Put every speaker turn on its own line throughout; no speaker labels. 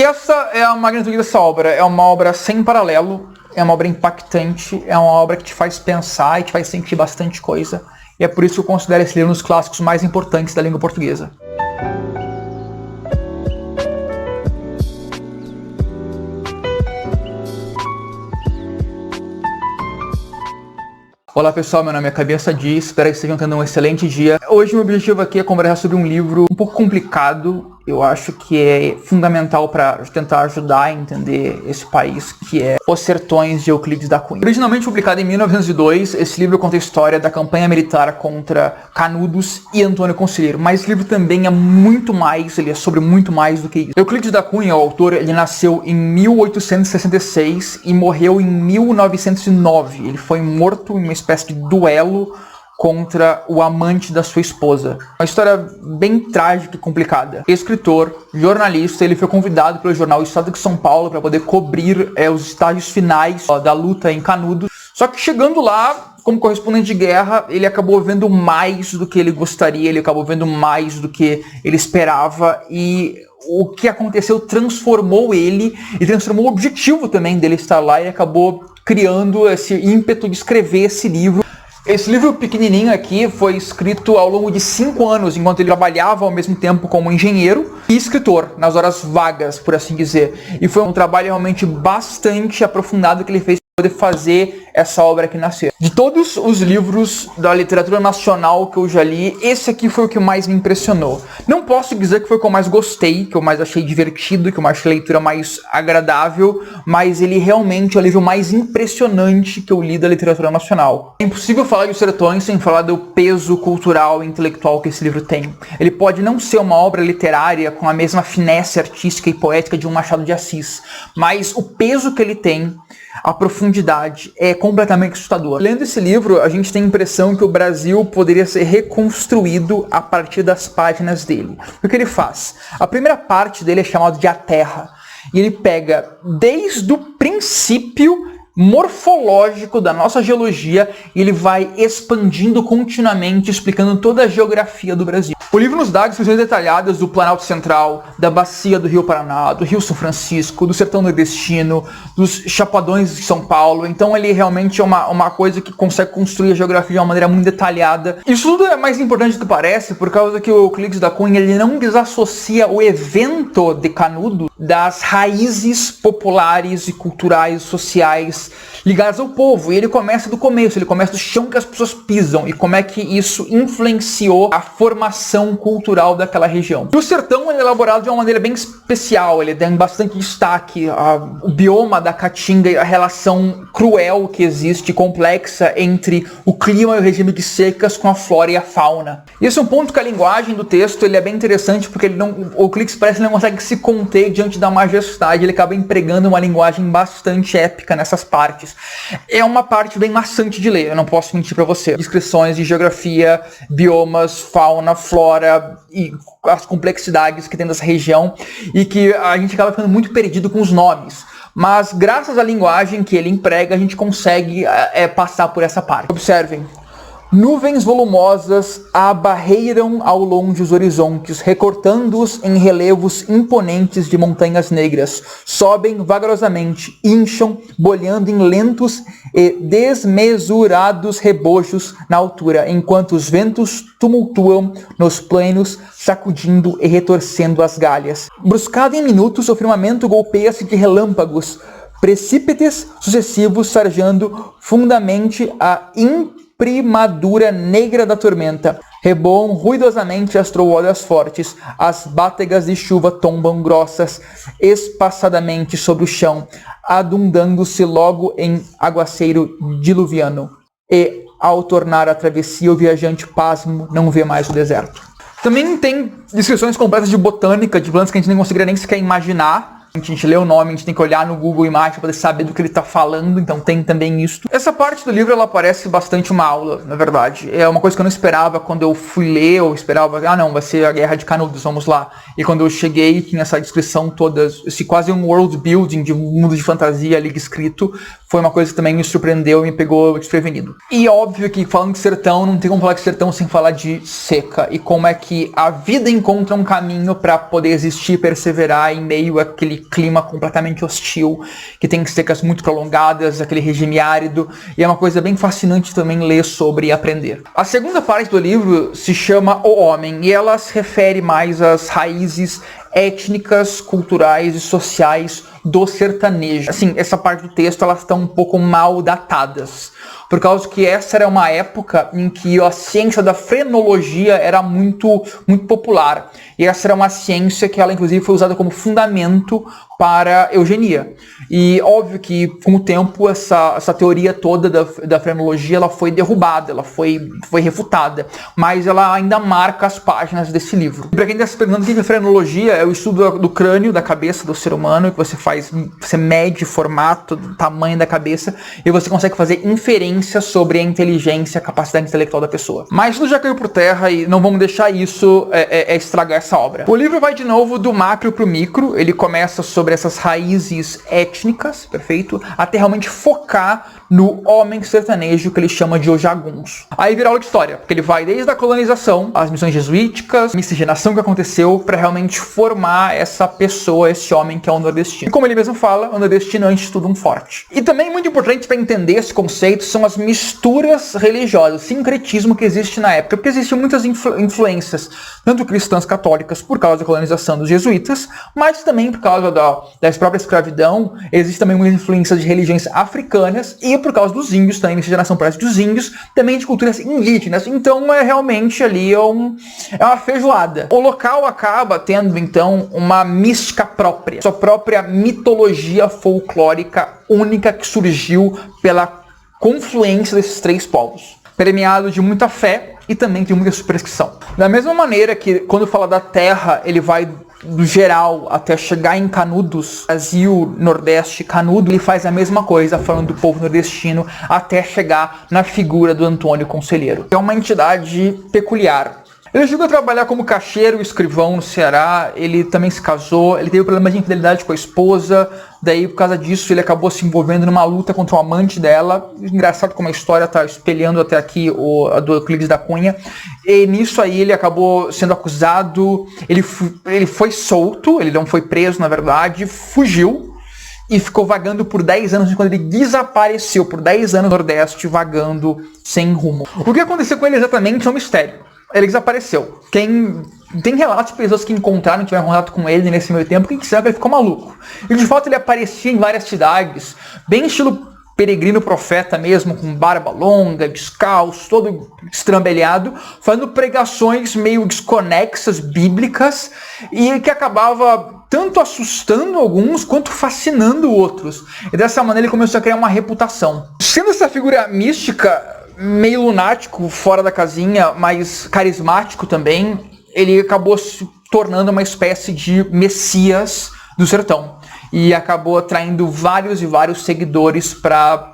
que essa é a magnitude dessa obra. É uma obra sem paralelo, é uma obra impactante, é uma obra que te faz pensar e te faz sentir bastante coisa. E é por isso que eu considero esse livro um dos clássicos mais importantes da língua portuguesa. Olá pessoal, meu nome é Cabeça Di, espero que estejam tendo um excelente dia. Hoje meu objetivo aqui é conversar sobre um livro um pouco complicado. Eu acho que é fundamental para tentar ajudar a entender esse país, que é Os Sertões de Euclides da Cunha. Originalmente publicado em 1902, esse livro conta a história da campanha militar contra Canudos e Antônio Conselheiro. Mas esse livro também é muito mais, ele é sobre muito mais do que isso. Euclides da Cunha, o autor, ele nasceu em 1866 e morreu em 1909. Ele foi morto em uma espécie de duelo contra o amante da sua esposa. Uma história bem trágica e complicada. Escritor, jornalista, ele foi convidado pelo jornal Estado de São Paulo para poder cobrir os estágios finais da luta em Canudos. Só que chegando lá, como correspondente de guerra, ele acabou vendo mais do que ele gostaria, ele acabou vendo mais do que ele esperava e o que aconteceu transformou ele e transformou o objetivo também dele estar lá e acabou criando esse ímpeto de escrever esse livro. Esse livro pequenininho aqui foi escrito ao longo de 5 anos, enquanto ele trabalhava ao mesmo tempo como engenheiro e escritor, nas horas vagas, por assim dizer. E foi um trabalho realmente bastante aprofundado que ele fez para poder fazer essa obra que nasceu. De todos os livros da literatura nacional que eu já li, esse aqui foi o que mais me impressionou. Não posso dizer que foi o que eu mais gostei, que eu mais achei divertido, que eu mais achei a leitura mais agradável, mas ele realmente é o livro mais impressionante que eu li da literatura nacional. É impossível falar de Os Sertões sem falar do peso cultural e intelectual que esse livro tem. Ele pode não ser uma obra literária com a mesma finesse artística e poética de um Machado de Assis, mas o peso que ele tem, a profundidade, é completamente assustador. Lendo esse livro, a gente tem a impressão que o Brasil poderia ser reconstruído a partir das páginas dele. O que ele faz? A primeira parte dele é chamada de A Terra, e ele pega desde o princípio morfológico da nossa geologia e ele vai expandindo continuamente, explicando toda a geografia do Brasil. O livro nos dá descrições detalhadas do Planalto Central, da bacia do Rio Paraná, do Rio São Francisco, do Sertão Nordestino, dos Chapadões de São Paulo. Então ele realmente é uma coisa que consegue construir a geografia de uma maneira muito detalhada. Isso tudo é mais importante do que parece, por causa que o Euclides da Cunha ele não desassocia o evento de Canudos das raízes populares e culturais, sociais, ligadas ao povo. E ele começa do começo, ele começa do chão que as pessoas pisam e como é que isso influenciou a formação cultural daquela região. E o sertão é elaborado de uma maneira bem especial, ele tem bastante destaque, o bioma da Caatinga e a relação cruel que existe, complexa, entre o clima e o regime de secas com a flora e a fauna. E esse é um ponto que a linguagem do texto ele é bem interessante, porque o Euclides parece que não consegue se conter diante da majestade, ele acaba empregando uma linguagem bastante épica nessas partes. É uma parte bem maçante de ler, eu não posso mentir para você. Descrições de geografia, biomas, fauna, flora e as complexidades que tem nessa região e que a gente acaba ficando muito perdido com os nomes. Mas graças à linguagem que ele emprega, a gente consegue passar por essa parte. Observem. Nuvens volumosas abarreiram ao longe os horizontes, recortando-os em relevos imponentes de montanhas negras. Sobem vagarosamente, incham, bolhando em lentos e desmesurados rebojos na altura, enquanto os ventos tumultuam nos plainos, sacudindo e retorcendo as galhas. Bruscado em minutos, o firmamento golpeia-se de relâmpagos, precípites sucessivos, sarjando fundamente a imprimadura negra da tormenta. Reboam ruidosamente as trovoadas fortes, as bátegas de chuva tombam grossas espaçadamente sobre o chão, adundando-se logo em aguaceiro diluviano. E, ao tornar a travessia, o viajante pasmo não vê mais o deserto. Também tem descrições completas de botânica, de plantas que a gente nem conseguiria nem sequer imaginar. A gente lê o nome, a gente tem que olhar no Google Imagens para poder saber do que ele está falando, então tem também isso. Essa parte do livro, ela parece bastante uma aula, na verdade. É uma coisa que eu não esperava quando eu fui ler, eu esperava, não, vai ser a Guerra de Canudos, vamos lá. E quando eu cheguei, tinha essa descrição toda, esse quase um world building de um mundo de fantasia ali escrito. foi uma coisa que também me surpreendeu e me pegou desprevenido. E óbvio que falando de sertão, não tem como falar de sertão sem falar de seca. E como é que a vida encontra um caminho para poder existir e perseverar em meio àquele clima completamente hostil, que tem secas muito prolongadas, aquele regime árido. E é uma coisa bem fascinante também ler sobre e aprender. A segunda parte do livro se chama O Homem, e ela se refere mais às raízes étnicas, culturais e sociais do sertanejo. Assim, essa parte do texto, elas estão um pouco mal datadas, por causa que essa era uma época em que a ciência da frenologia era muito popular. E essa era uma ciência que ela, inclusive, foi usada como fundamento para eugenia. E óbvio que, com o tempo, essa teoria toda da frenologia ela foi derrubada, ela foi refutada. Mas ela ainda marca as páginas desse livro. Para quem está se perguntando o que é frenologia, é o estudo do crânio, da cabeça do ser humano, que você mede o formato, o tamanho da cabeça, e você consegue fazer inferências sobre a inteligência, a capacidade intelectual da pessoa. Mas tudo já caiu por terra e não vamos deixar isso estragar essa obra. O livro vai de novo do macro para o micro, ele começa sobre essas raízes étnicas, perfeito? Até realmente focar no homem sertanejo que ele chama de Ojaguns. Aí vira aula de história, porque ele vai desde a colonização, as missões jesuíticas, miscigenação que aconteceu para realmente formar essa pessoa, esse homem que é o nordestino. E como ele mesmo fala, o nordestino é antes de tudo um forte. E também muito importante para entender esse conceito são as misturas religiosas, o sincretismo que existe na época, porque existiam muitas influências, tanto cristãs católicas por causa da colonização dos jesuítas, mas também por causa da própria escravidão, existem também muitas influências de religiões africanas e por causa dos índios, também miscigenação por causa dos índios, também de culturas indígenas. Então é realmente ali uma feijoada. O local acaba tendo então uma mística própria, sua própria mitologia folclórica única que surgiu pela confluência desses três povos, permeado de muita fé e também de muita superstição. Da mesma maneira que quando fala da terra, ele vai do geral até chegar em Canudos, Brasil, Nordeste, Canudo, ele faz a mesma coisa falando do povo nordestino até chegar na figura do Antônio Conselheiro. É uma entidade peculiar. Ele chegou a trabalhar como caixeiro e escrivão no Ceará, ele também se casou, ele teve problemas de infidelidade com a esposa, daí por causa disso ele acabou se envolvendo numa luta contra o amante dela. Engraçado como a história está espelhando até aqui a do Euclides da Cunha. E nisso aí ele acabou sendo acusado, ele foi solto, ele não foi preso na verdade, fugiu e ficou vagando por 10 anos, quando ele desapareceu por 10 anos no Nordeste, vagando sem rumo. O que aconteceu com ele exatamente é um mistério. Ele desapareceu. Tem relatos de pessoas que encontraram, tiveram contato com ele nesse meio tempo, que disseram que ele ficou maluco. E de fato ele aparecia em várias cidades, bem estilo peregrino profeta mesmo, com barba longa, descalço, todo estrambelhado, fazendo pregações meio desconexas, bíblicas, e que acabava tanto assustando alguns, quanto fascinando outros. E dessa maneira ele começou a criar uma reputação. Sendo essa figura mística, meio lunático, fora da casinha, mas carismático também, ele acabou se tornando uma espécie de messias do sertão. E acabou atraindo vários e vários seguidores para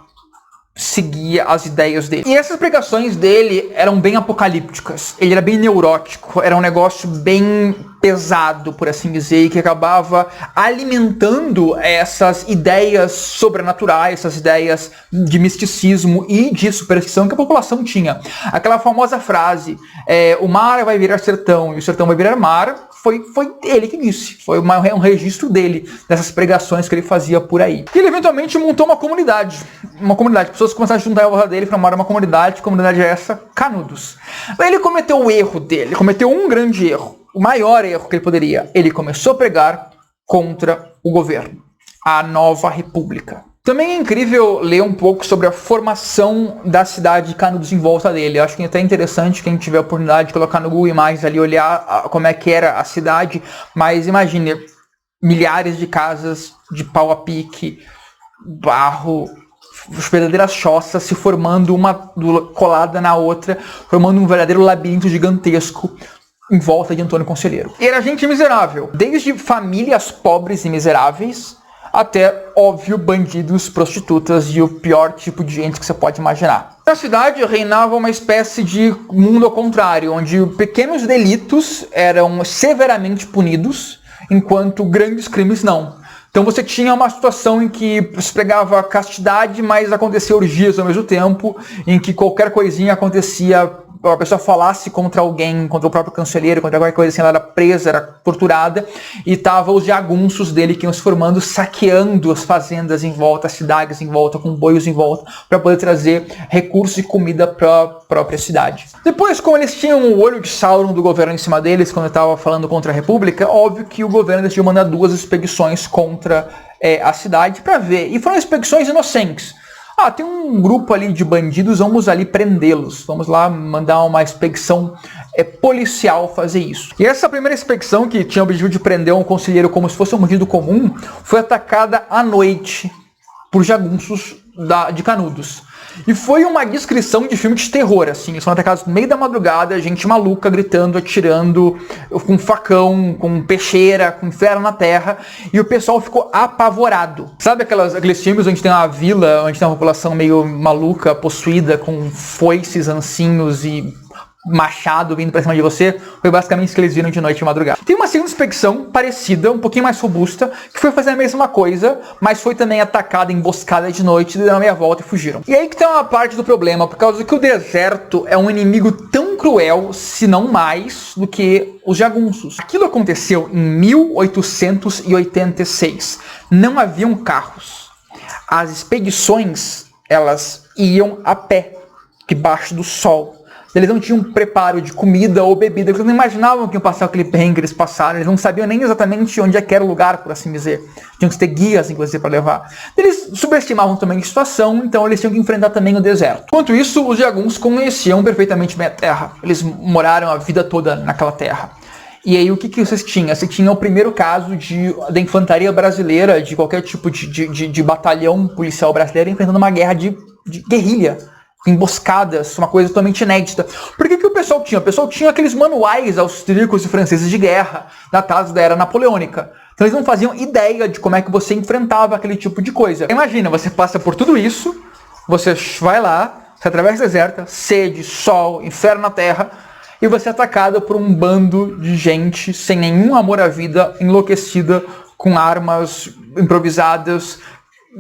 seguir as ideias dele. E essas pregações dele eram bem apocalípticas. Ele era bem neurótico, era um negócio bem pesado, por assim dizer, e que acabava alimentando essas ideias sobrenaturais, essas ideias de misticismo e de superstição que a população tinha. Aquela famosa frase, o mar vai virar sertão e o sertão vai virar mar, foi ele que disse. Foi um registro dele, dessas pregações que ele fazia por aí. E ele eventualmente montou uma comunidade. Pessoas começaram a juntar em volta dele para formar uma comunidade. Que comunidade é essa? Canudos. Daí ele cometeu o erro dele. Ele cometeu um grande erro. O maior erro que ele poderia. Ele começou a pregar contra o governo. A nova república. Também é incrível ler um pouco sobre a formação da cidade de Canudos em volta dele. Eu acho que é até interessante quem tiver a oportunidade de colocar no Google Imagens ali, olhar como é que era a cidade. Mas imagine, milhares de casas de pau a pique, barro, verdadeiras choças se formando uma colada na outra, formando um verdadeiro labirinto gigantesco em volta de Antônio Conselheiro. E era gente miserável, desde famílias pobres e miseráveis, até, óbvio, bandidos, prostitutas e o pior tipo de gente que você pode imaginar. Na cidade reinava uma espécie de mundo ao contrário, onde pequenos delitos eram severamente punidos, enquanto grandes crimes não. Então você tinha uma situação em que se pregava castidade, mas acontecia orgias ao mesmo tempo, em que qualquer coisinha acontecia, a pessoa falasse contra alguém, contra o próprio conselheiro, contra qualquer coisa assim, ela era presa, era torturada, e tava os jagunços dele que iam se formando, saqueando as fazendas em volta, as cidades em volta, com boios em volta, para poder trazer recursos e comida para a própria cidade. Depois, como eles tinham o olho de Sauron do governo em cima deles, quando estava falando contra a República, óbvio que o governo decidiu mandar 2 expedições contra a cidade para ver, e foram expedições inocentes. Tem um grupo ali de bandidos, vamos ali prendê-los. Vamos lá mandar uma expedição policial fazer isso. E essa primeira expedição, que tinha o objetivo de prender um conselheiro como se fosse um bandido comum, foi atacada à noite por jagunços de Canudos. E foi uma descrição de filme de terror, assim. Eles foram atacados no meio da madrugada, gente maluca, gritando, atirando, com facão, com peixeira, com ferro na terra, e o pessoal ficou apavorado. Sabe aqueles filmes onde tem uma vila, onde tem uma população meio maluca, possuída, com foices, ancinhos e machado vindo pra cima de você? Foi basicamente isso que eles viram de noite e madrugada. Tem uma segunda expedição parecida, um pouquinho mais robusta, que foi fazer a mesma coisa, mas foi também atacada, emboscada de noite, deram meia volta e fugiram. E aí que tem uma parte do problema, por causa que o deserto é um inimigo tão cruel, se não mais, do que os jagunços. Aquilo aconteceu em 1886. Não haviam carros. As expedições, elas iam a pé, debaixo do sol. Eles não tinham preparo de comida ou bebida, eles não imaginavam que iam passar aquele perrengue que eles passaram, eles não sabiam nem exatamente onde é que era o lugar, por assim dizer. Tinham que ter guias, inclusive, para levar. Eles subestimavam também a situação, então eles tinham que enfrentar também o deserto. Enquanto isso, os jagunços conheciam perfeitamente bem a terra. Eles moraram a vida toda naquela terra. E aí, o que vocês tinham? Você tinha o primeiro caso da infantaria brasileira, de qualquer tipo de batalhão policial brasileiro, enfrentando uma guerra de guerrilha. Emboscadas, uma coisa totalmente inédita. Por que o pessoal tinha? O pessoal tinha aqueles manuais austríacos e franceses de guerra, datados da era napoleônica. Então eles não faziam ideia de como é que você enfrentava aquele tipo de coisa. Imagina, você passa por tudo isso, você vai lá, você atravessa o deserto, sede, sol, inferno na terra, e você é atacado por um bando de gente sem nenhum amor à vida, enlouquecida, com armas improvisadas.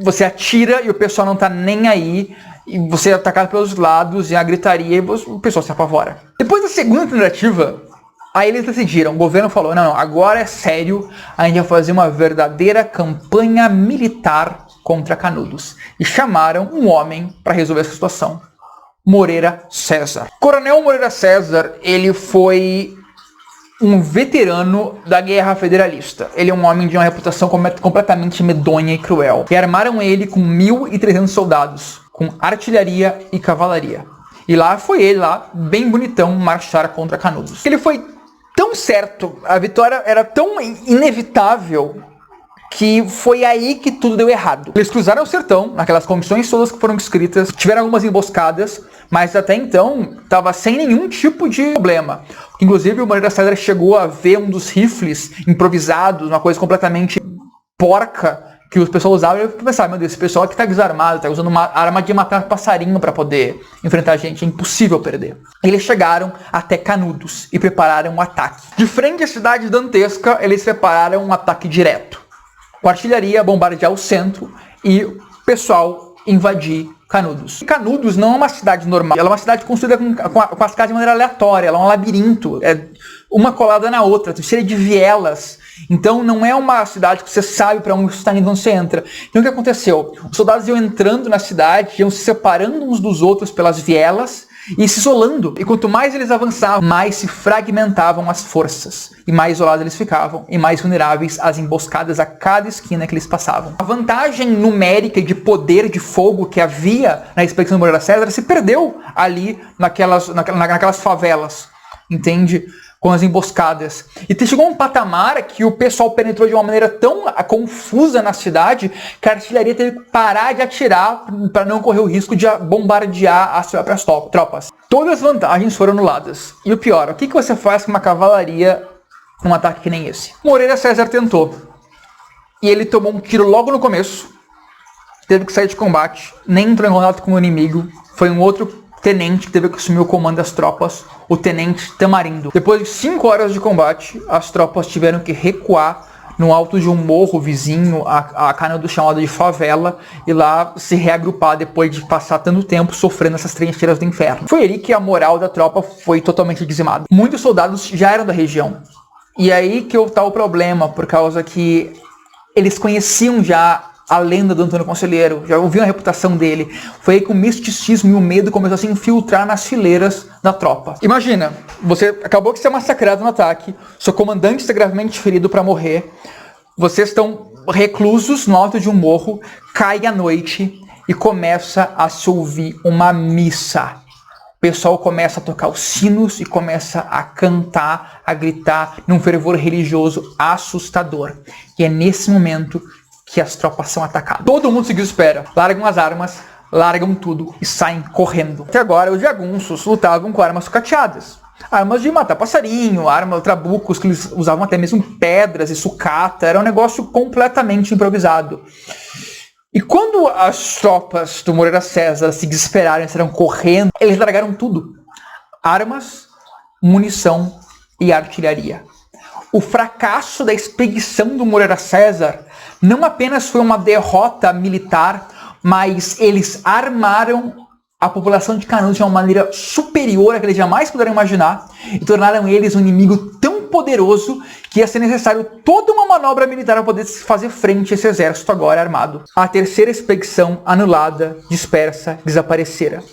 Você atira e o pessoal não tá nem aí, e você é atacado pelos lados, e a gritaria, e o pessoal se apavora. Depois da segunda tentativa, aí eles decidiram, o governo falou, não, agora é sério, a gente vai fazer uma verdadeira campanha militar contra Canudos. E chamaram um homem para resolver essa situação, Moreira César. Coronel Moreira César, ele foi um veterano da Guerra Federalista. Ele é um homem de uma reputação completamente medonha e cruel. E armaram ele com 1.300 soldados, com artilharia e cavalaria. E lá foi ele, lá, bem bonitão, marchar contra Canudos. Ele foi tão certo, a vitória era tão inevitável, que foi aí que tudo deu errado. Eles cruzaram o sertão, naquelas comissões todas que foram descritas, tiveram algumas emboscadas, mas até então estava sem nenhum tipo de problema. Inclusive o Moreira César chegou a ver um dos rifles improvisados, uma coisa completamente porca, que os pessoal usavam, e eu pensava, meu Deus, esse pessoal aqui tá desarmado, tá usando uma arma de matar passarinho para poder enfrentar a gente, é impossível perder. Eles chegaram até Canudos e prepararam um ataque. De frente à cidade dantesca, eles prepararam um ataque direto, com artilharia, bombardear o centro e o pessoal invadir Canudos. Canudos não é uma cidade normal, ela é uma cidade construída com as casas de maneira aleatória, ela é um labirinto, é uma colada na outra, cheia de vielas. Então não é uma cidade que você sabe para onde você está indo, onde você entra. Então o que aconteceu? Os soldados iam entrando na cidade, iam se separando uns dos outros pelas vielas e se isolando. E quanto mais eles avançavam, mais se fragmentavam as forças. E mais isolados eles ficavam, e mais vulneráveis às emboscadas a cada esquina que eles passavam. A vantagem numérica e de poder de fogo que havia na expedição do Moreira César se perdeu ali naquelas favelas, entende? Com as emboscadas. E chegou um patamar que o pessoal penetrou de uma maneira tão confusa na cidade que a artilharia teve que parar de atirar para não correr o risco de bombardear as próprias tropas. Todas as vantagens foram anuladas. E o pior, o que você faz com uma cavalaria num ataque que nem esse? Moreira César tentou. E ele tomou um tiro logo no começo. Teve que sair de combate. Nem entrou em contato com o inimigo. Foi um outro tenente que teve que assumir o comando das tropas, o tenente Tamarindo. Depois de 5 horas de combate, as tropas tiveram que recuar no alto de um morro vizinho a Canudos chamada de favela, e lá se reagrupar depois de passar tanto tempo sofrendo essas trincheiras do inferno. Foi ali que a moral da tropa foi totalmente dizimada. Muitos soldados já eram da região. E aí que tá o problema, por causa que eles conheciam já a lenda do Antônio Conselheiro, já ouviam a reputação dele. Foi aí que o misticismo e o medo começou a se infiltrar nas fileiras da tropa. Imagina, você acabou de ser massacrado no ataque, seu comandante está gravemente ferido para morrer, vocês estão reclusos no alto de um morro, cai a noite e começa a se ouvir uma missa. O pessoal começa a tocar os sinos e começa a cantar, a gritar num fervor religioso assustador. E é nesse momento que as tropas são atacadas. Todo mundo se desespera, largam as armas, largam tudo e saem correndo. Até agora os jagunços lutavam com armas sucateadas. Armas de matar passarinho, armas, trabucos, que eles usavam até mesmo pedras e sucata. Era um negócio completamente improvisado. E quando as tropas do Moreira César se desesperaram e saíram correndo, eles largaram tudo. Armas, munição e artilharia. O fracasso da expedição do Moreira César não apenas foi uma derrota militar, mas eles armaram a população de Canudos de uma maneira superior à que eles jamais puderam imaginar e tornaram eles um inimigo tão poderoso que ia ser necessário toda uma manobra militar para poder fazer frente a esse exército agora armado. A terceira expedição anulada, dispersa, desaparecera.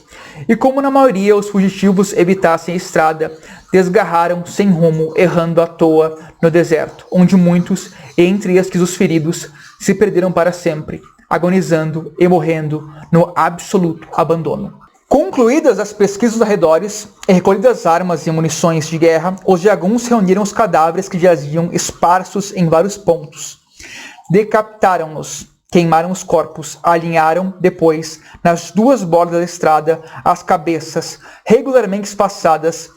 E como na maioria os fugitivos evitassem a estrada, desgarraram sem rumo, errando à toa no deserto, onde muitos, entre estes os feridos, se perderam para sempre, agonizando e morrendo no absoluto abandono. Concluídas as pesquisas dos arredores e recolhidas armas e munições de guerra, os jagunços reuniram os cadáveres que jaziam esparsos em vários pontos. Decapitaram-nos, queimaram os corpos, alinharam, depois, nas duas bordas da estrada, as cabeças, regularmente espaçadas,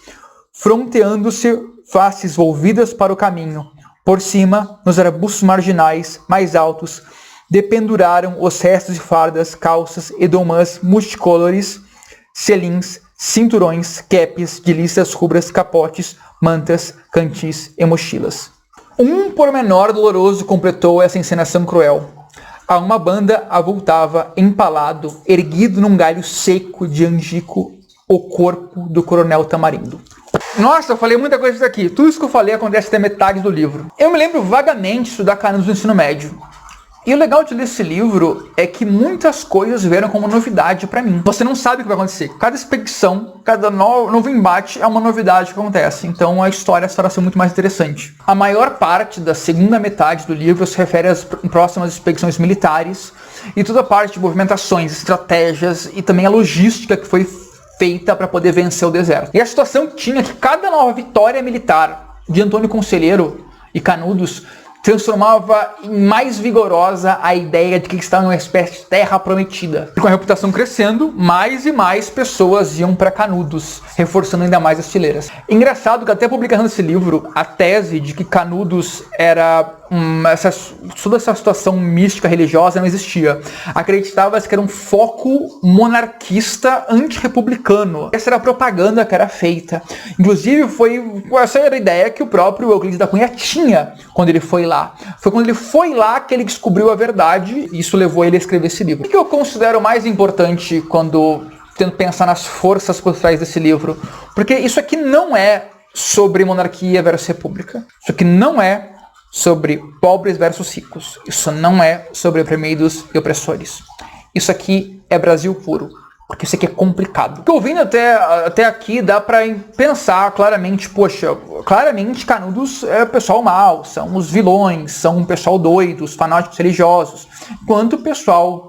fronteando-se faces volvidas para o caminho. Por cima, nos arbustos marginais mais altos, dependuraram os restos de fardas, calças e domãs multicolores, selins, cinturões, capes de listas rubras, capotes, mantas, cantis e mochilas. Um pormenor doloroso completou essa encenação cruel. A uma banda avultava, empalado, erguido num galho seco de angico, o corpo do coronel Tamarindo. Nossa, eu falei muita coisa aqui. Tudo isso que eu falei acontece até metade do livro. Eu me lembro vagamente de estudar Canudos no ensino médio. E o legal de ler esse livro é que muitas coisas vieram como novidade pra mim. Você não sabe o que vai acontecer. Cada expedição, cada novo embate é uma novidade que acontece. Então a história será ser muito mais interessante. A maior parte da segunda metade do livro se refere às próximas expedições militares e toda a parte de movimentações, estratégias e também a logística que foi feita para poder vencer o deserto. E a situação tinha que cada nova vitória militar de Antônio Conselheiro e Canudos transformava em mais vigorosa a ideia de que estava numa espécie de terra prometida. E com a reputação crescendo, mais e mais pessoas iam para Canudos, reforçando ainda mais as fileiras. Engraçado que até publicando esse livro, a tese de que Canudos era toda essa situação mística religiosa não existia. Acreditava-se que era um foco monarquista antirrepublicano. Essa era a propaganda que era feita. Inclusive, essa era a ideia que o próprio Euclides da Cunha tinha quando ele foi lá. Foi quando ele foi lá que ele descobriu a verdade e isso levou ele a escrever esse livro. O que eu considero mais importante quando tento pensar nas forças por trás desse livro? Porque isso aqui não é sobre monarquia versus república. Isso aqui não é sobre pobres versus ricos. Isso não é sobre oprimidos e opressores. Isso aqui é Brasil puro. Porque isso aqui é complicado. Ouvindo até aqui, dá pra pensar claramente, poxa, claramente Canudos é pessoal mau, são os vilões, são um pessoal doido, os fanáticos religiosos. Enquanto o pessoal,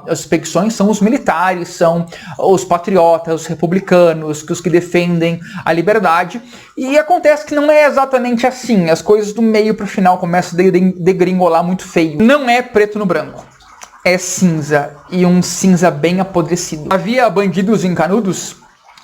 as expedições são os militares, são os patriotas, os republicanos, os que defendem a liberdade. E acontece que não é exatamente assim. As coisas do meio pro final começam a degringolar muito feio. Não é preto no branco. É cinza, e um cinza bem apodrecido. Havia bandidos em Canudos?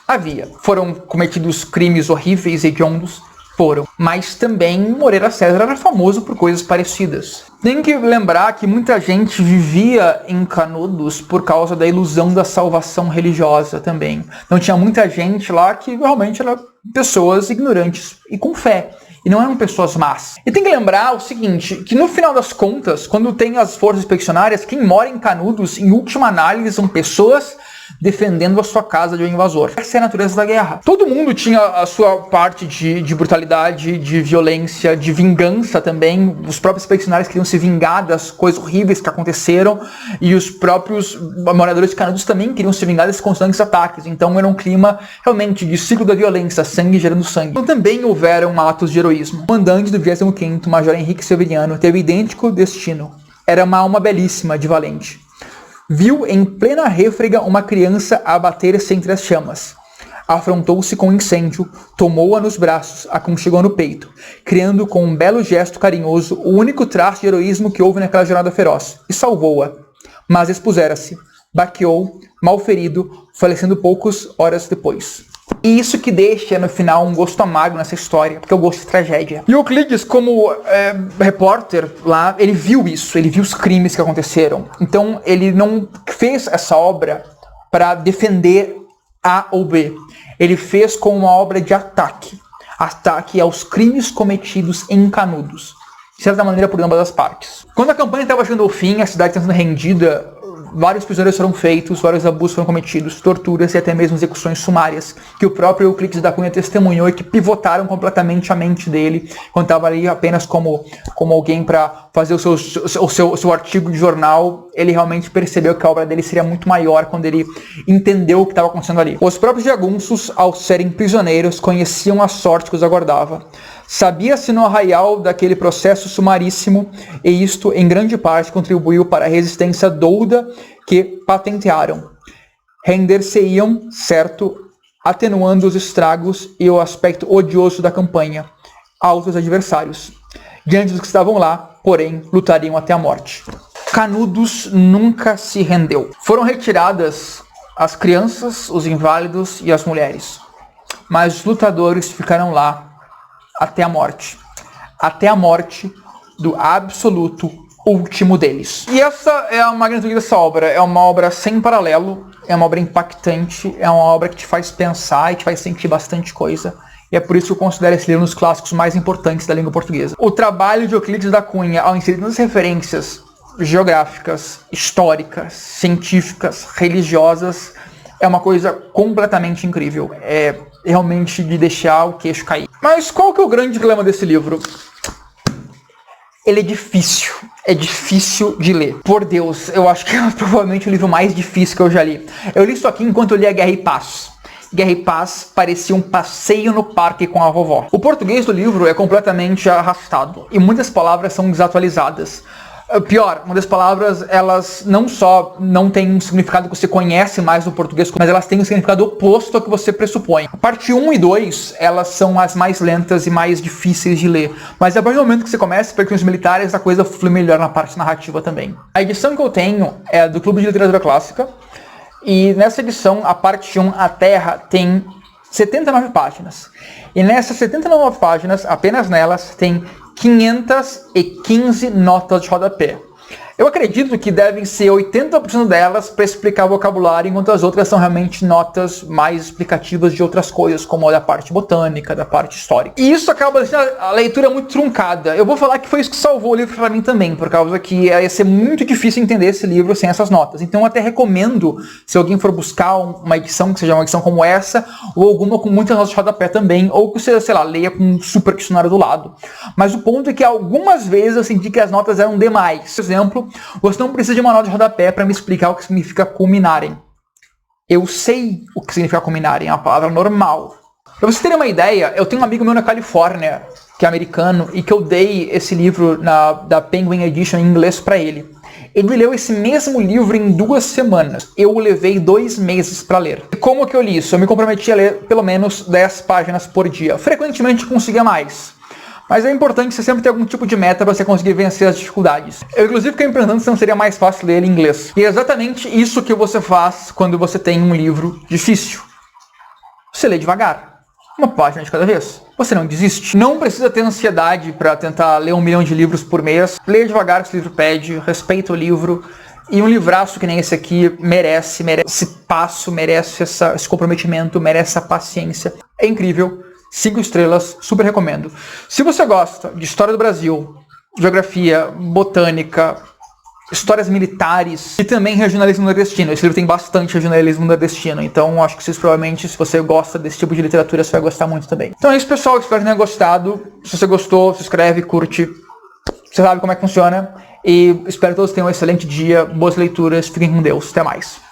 Havia. Foram cometidos crimes horríveis e hediondos? Foram. Mas também Moreira César era famoso por coisas parecidas. Tem que lembrar que muita gente vivia em Canudos por causa da ilusão da salvação religiosa também. Então tinha muita gente lá que realmente eram pessoas ignorantes e com fé. e não eram pessoas más. E tem que lembrar o seguinte, que no final das contas, quando tem as forças expedicionárias, quem mora em Canudos, em última análise, são pessoas defendendo a sua casa de um invasor. Essa é a natureza da guerra. Todo mundo tinha a sua parte de brutalidade, de violência, de vingança também. Os próprios expedicionários queriam se vingar das coisas horríveis que aconteceram, e os próprios moradores de Canudos também queriam se vingar desses constantes ataques. Então era um clima realmente de ciclo da violência, sangue gerando sangue. Então também houveram atos de heroísmo. O comandante do 25º, Major Henrique Severiano, teve idêntico destino. Era uma alma belíssima de valente. Viu em plena rêfrega uma criança abater-se entre as chamas. Afrontou-se com o incêndio, tomou-a nos braços, aconchegou no peito, criando com um belo gesto carinhoso o único traço de heroísmo que houve naquela jornada feroz, e salvou-a. Mas expusera-se, baqueou, mal ferido, falecendo poucas horas depois. E isso que deixa no final um gosto amargo nessa história, porque é o gosto de tragédia. E Euclides, como repórter lá, ele viu isso, ele viu os crimes que aconteceram. Então ele não fez essa obra para defender A ou B. Ele fez como uma obra de ataque. Ataque aos crimes cometidos em Canudos, de certa maneira por ambas as partes. Quando a campanha estava chegando ao fim, a cidade estava sendo rendida, vários prisioneiros foram feitos, vários abusos foram cometidos, torturas e até mesmo execuções sumárias, que o próprio Euclides da Cunha testemunhou e que pivotaram completamente a mente dele, quando estava ali apenas como alguém para fazer o seu artigo de jornal. Ele realmente percebeu que a obra dele seria muito maior quando ele entendeu o que estava acontecendo ali. Os próprios jagunços, ao serem prisioneiros, conheciam a sorte que os aguardava. Sabia-se no arraial daquele processo sumaríssimo, e isto, em grande parte, contribuiu para a resistência douda que patentearam. Render-se-iam, certo, atenuando os estragos e o aspecto odioso da campanha, a outros adversários. Diante dos que estavam lá, porém, lutariam até a morte. Canudos nunca se rendeu. Foram retiradas as crianças, os inválidos e as mulheres. Mas os lutadores ficaram lá até a morte. Até a morte do absoluto último deles. E essa é a magnitude dessa obra. É uma obra sem paralelo, é uma obra impactante, é uma obra que te faz pensar e te faz sentir bastante coisa. E é por isso que eu considero esse livro um dos clássicos mais importantes da língua portuguesa. O trabalho de Euclides da Cunha, ao inserir tantas referências geográficas, históricas, científicas, religiosas, é uma coisa completamente incrível. É realmente de deixar o queixo cair. Mas qual que é o grande dilema desse livro? Ele é difícil de ler. Por Deus, eu acho que é provavelmente o livro mais difícil que eu já li. Eu li isso aqui enquanto eu li A Guerra e Paz. Guerra e Paz parecia um passeio no parque com a vovó. O português do livro é completamente arrastado e muitas palavras são desatualizadas. Pior, uma das palavras, elas não só não têm um significado que você conhece mais do português, mas elas têm um significado oposto ao que você pressupõe. A parte 1 e 2, elas são as mais lentas e mais difíceis de ler. Mas a partir do momento que você começa a perguntas militares, a coisa flui melhor na parte narrativa também. A edição que eu tenho é do Clube de Literatura Clássica, e nessa edição, a parte 1, A Terra, tem 79 páginas. E nessas 79 páginas, apenas nelas, tem 515 notas de rodapé. Eu acredito que devem ser 80% delas para explicar vocabulário, enquanto as outras são realmente notas mais explicativas de outras coisas, como a da parte botânica, da parte histórica. E isso acaba deixando a leitura muito truncada. Eu vou falar que foi isso que salvou o livro para mim também, por causa que ia ser muito difícil entender esse livro sem essas notas. Então eu até recomendo, se alguém for buscar uma edição, que seja uma edição como essa, ou alguma com muitas notas de rodapé também, ou que você, sei lá, leia com um super dicionário do lado. Mas o ponto é que algumas vezes eu senti que as notas eram demais. Por exemplo, você não precisa de uma nota de rodapé para me explicar o que significa culminarem. Eu sei o que significa culminarem, é uma palavra normal. Para vocês terem uma ideia, eu tenho um amigo meu na Califórnia, que é americano, e que eu dei esse livro da Penguin Edition em inglês para ele. Ele leu esse mesmo livro em 2 semanas. Eu o levei 2 meses para ler. E como que eu li isso? Eu me comprometi a ler pelo menos 10 páginas por dia. Frequentemente conseguia mais. Mas é importante você sempre ter algum tipo de meta para você conseguir vencer as dificuldades. Eu inclusive fiquei me perguntando se não seria mais fácil ler ele em inglês. E é exatamente isso que você faz quando você tem um livro difícil. Você lê devagar, uma página de cada vez. Você não desiste. Não precisa ter ansiedade para tentar ler 1 milhão de livros por mês. Leia devagar o que esse livro pede, respeita o livro. E um livraço que nem esse aqui merece esse passo, merece esse comprometimento, merece essa paciência. É incrível. 5 estrelas, super recomendo. Se você gosta de história do Brasil, geografia, botânica, histórias militares e também regionalismo nordestino. Esse livro tem bastante regionalismo nordestino, então acho que vocês provavelmente, se você gosta desse tipo de literatura, você vai gostar muito também. Então é isso, pessoal, espero que tenha gostado. Se você gostou, se inscreve, curte, você sabe como é que funciona. E espero que todos tenham um excelente dia, boas leituras, fiquem com Deus, até mais.